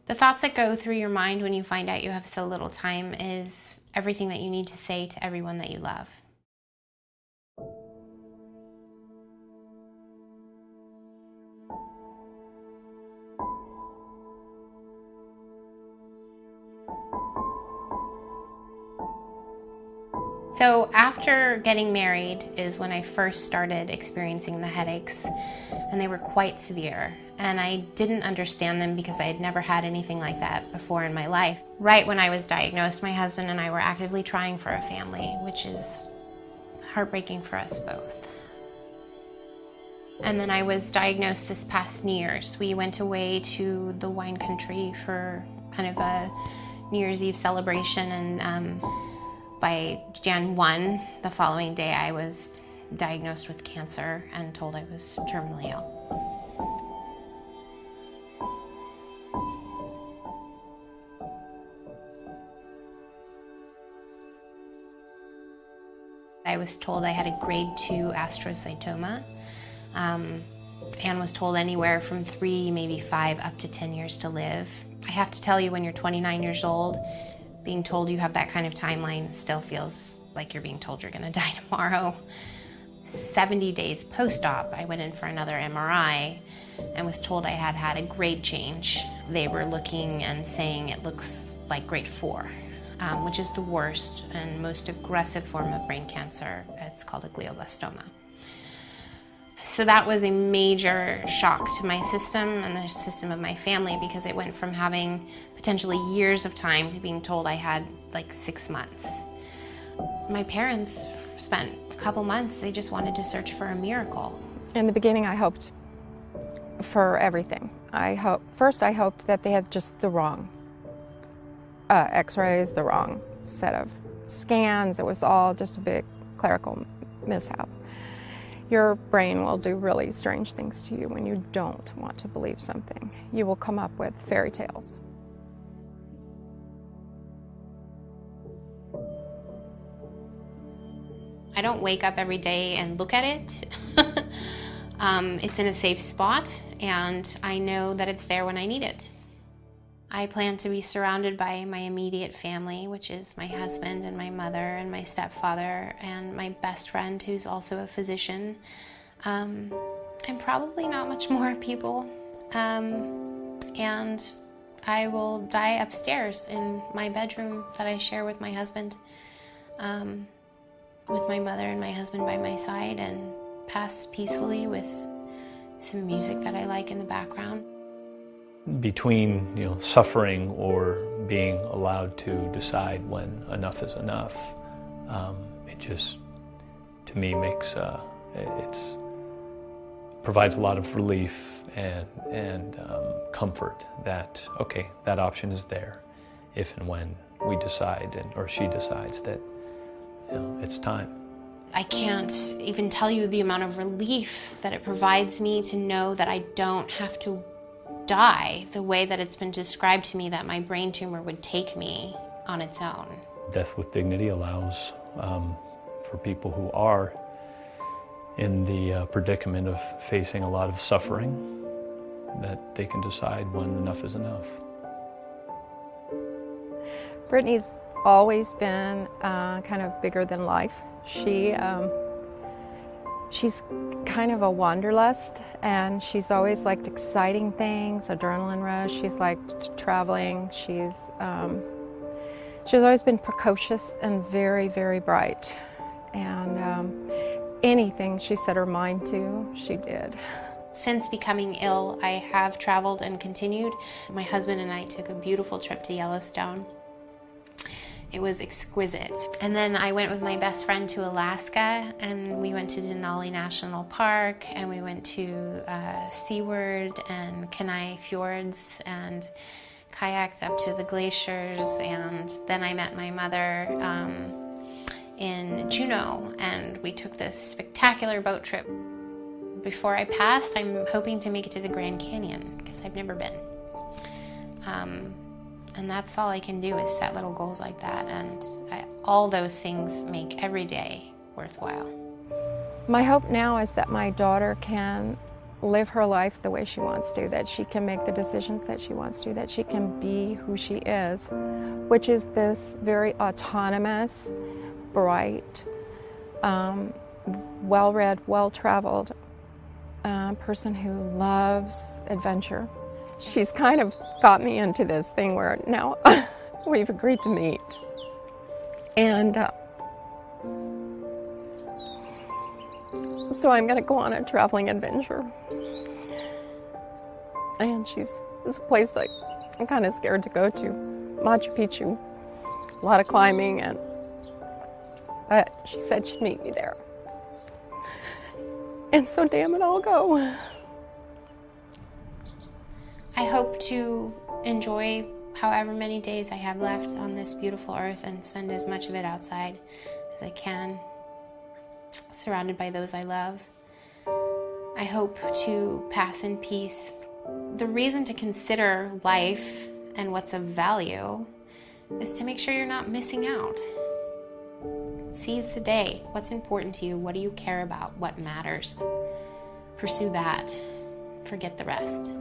The thoughts that go through your mind when you find out you have so little time is everything that you need to say to everyone that you love. So after getting married is when I first started experiencing the headaches, and they were quite severe. And I didn't understand them because I had never had anything like that before in my life. Right when I was diagnosed, my husband and I were actively trying for a family, which is heartbreaking for us both. And then I was diagnosed this past New Year's. We went away to the wine country for kind of a New Year's Eve celebration, and by Jan 1, the following day, I was diagnosed with cancer and told I was terminally ill. I was told I had a grade 2 astrocytoma, and was told anywhere from 3, maybe 5, up to 10 years to live. I have to tell you, when you're 29 years old, being told you have that kind of timeline still feels like you're being told you're gonna die tomorrow. 70 days post-op, I went in for another MRI and was told I had had a grade change. They were looking and saying it looks like grade 4. Which is the worst and most aggressive form of brain cancer. It's called a glioblastoma. So that was a major shock to my system and the system of my family, because it went from having potentially years of time to being told I had like 6 months. My parents spent a couple months, they just wanted to search for a miracle. In the beginning, I hoped for everything. First I hoped that they had just the wrong x-rays, the wrong set of scans. It was all just a big clerical mishap. Your brain will do really strange things to you when you don't want to believe something. You will come up with fairy tales. I don't wake up every day and look at it. It's in a safe spot, and I know that it's there when I need it. I plan to be surrounded by my immediate family, which is my husband and my mother and my stepfather and my best friend, who's also a physician, and probably not much more people. And I will die upstairs in my bedroom that I share with my husband, with my mother and my husband by my side, and pass peacefully with some music that I like in the background. Between suffering or being allowed to decide when enough is enough, it just, to me, makes provides a lot of relief and comfort that, okay, that option is there if and when we decide, or she decides that it's time. I can't even tell you the amount of relief that it provides me to know that I don't have to die the way that it's been described to me that my brain tumor would take me on its own. Death with dignity allows for people who are in the predicament of facing a lot of suffering, that they can decide when enough is enough. Brittany's always been kind of bigger than life. She's kind of a wanderlust, and she's always liked exciting things, adrenaline rush. She's liked traveling. She's always been precocious and very, very bright. And anything she set her mind to, she did. Since becoming ill, I have traveled and continued. My husband and I took a beautiful trip to Yellowstone. It was exquisite. And then I went with my best friend to Alaska, and we went to Denali National Park, and we went to Seaward and Kenai Fjords, and kayaked up to the glaciers. And then I met my mother in Juneau, and we took this spectacular boat trip. Before I pass, I'm hoping to make it to the Grand Canyon, because I've never been. And that's all I can do, is set little goals like that, and all those things make every day worthwhile. My hope now is that my daughter can live her life the way she wants to, that she can make the decisions that she wants to, that she can be who she is, which is this very autonomous, bright, well-read, well-traveled person who loves adventure. She's kind of got me into this thing where now we've agreed to meet. And so I'm going to go on a traveling adventure. And it's a place I'm kind of scared to go to, Machu Picchu. A lot of climbing, but she said she'd meet me there. And so damn it, I'll go. I hope to enjoy however many days I have left on this beautiful earth and spend as much of it outside as I can, surrounded by those I love. I hope to pass in peace. The reason to consider life and what's of value is to make sure you're not missing out. Seize the day. What's important to you? What do you care about? What matters? Pursue that. Forget the rest.